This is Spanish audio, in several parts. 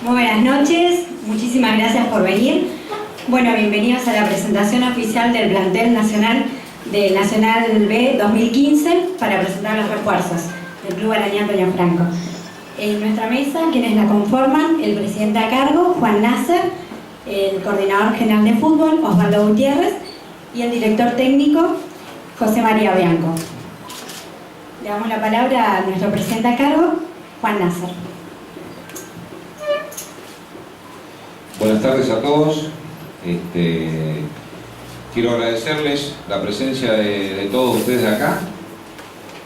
Muy buenas noches, muchísimas gracias por venir. Bueno, bienvenidos a la presentación oficial del plantel nacional de Nacional B 2015 para presentar los refuerzos del Club Arañá Antonio Franco. En nuestra mesa, quienes la conforman, el presidente a cargo, Juan Nasser, el coordinador general de fútbol, Osvaldo Gutiérrez, y el director técnico, José María Bianco. Le damos la palabra a nuestro presidente a cargo, Juan Nasser. Buenas tardes a todos. Quiero agradecerles la presencia de todos ustedes acá.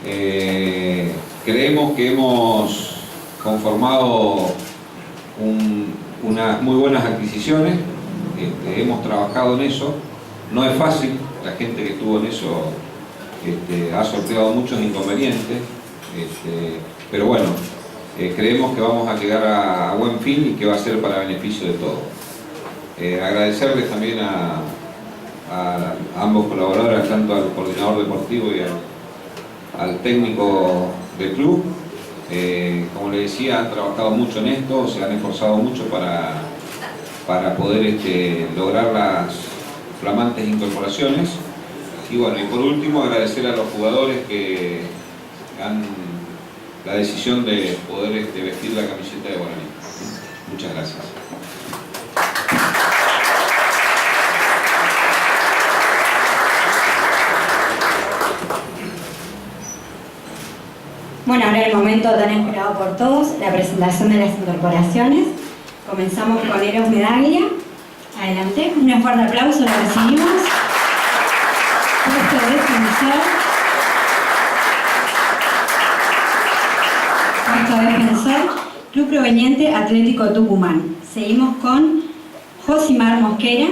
Creemos que hemos conformado unas muy buenas adquisiciones. Hemos trabajado en eso. No es fácil, la gente que estuvo en eso ha sorteado muchos inconvenientes, pero bueno, creemos que vamos a llegar a buen fin y que va a ser para beneficio de todos. Agradecerles también a ambos colaboradores, tanto al coordinador deportivo y al técnico del club. Como les decía, han trabajado mucho en esto, se han esforzado mucho para poder lograr las flamantes incorporaciones. Y bueno, y por último agradecer a los jugadores que han la decisión de poder vestir la camiseta de Guaraní. Muchas gracias. Bueno, ahora el momento tan esperado por todos, la presentación de las incorporaciones. Comenzamos con Eros Medaglia. Adelante, un fuerte aplauso, lo recibimos. Puesto de defensor. Puesto de defensor, Club Proveniente Atlético Tucumán. Seguimos con Josimar Mosquera.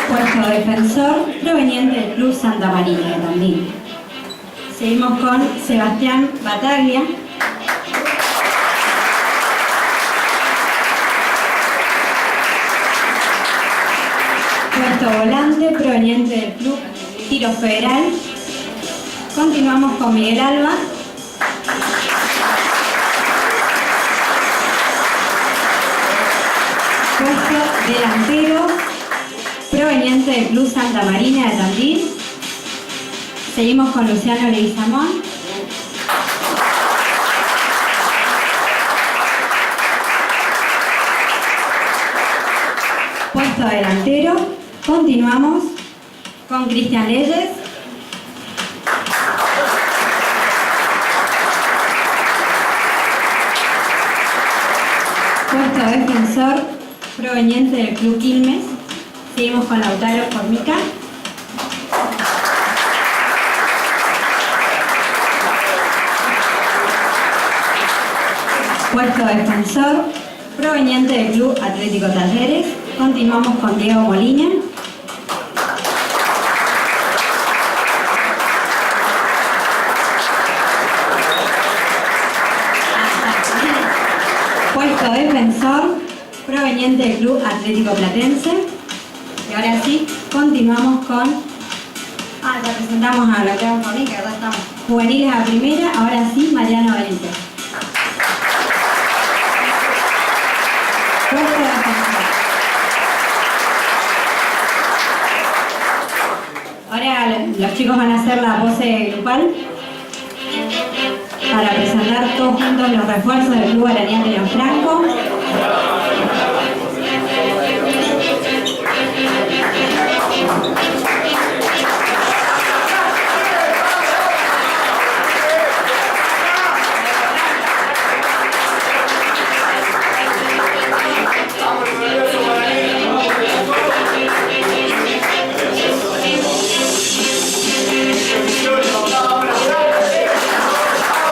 Puesto de defensor, proveniente del Club Santa María de Tandil. Seguimos con Sebastián Bataglia. Puesto volante, proveniente del Club Tiro Federal. Continuamos con Miguel Alba. Puesto delantero, proveniente del Club Santa Marina de Tandil. Seguimos con Luciano Leguizamón. Puesto delantero. Continuamos con Cristian Leyes. Puesto defensor, proveniente del Club Quilmes. Seguimos con Lautaro Formica. Puesto defensor, proveniente del Club Atlético Talleres. Continuamos con Diego Molina. Puesto defensor, proveniente del Club Atlético Platense. Y ahora sí, continuamos con... ya presentamos a Lautaro Formica, acá estamos. Juveniles a primera, ahora sí, Mariano Benítez. Puesto defensor. Ahora los chicos van a hacer la pose grupal para presentar todos juntos los refuerzos del Club Arañá Antonio Franco.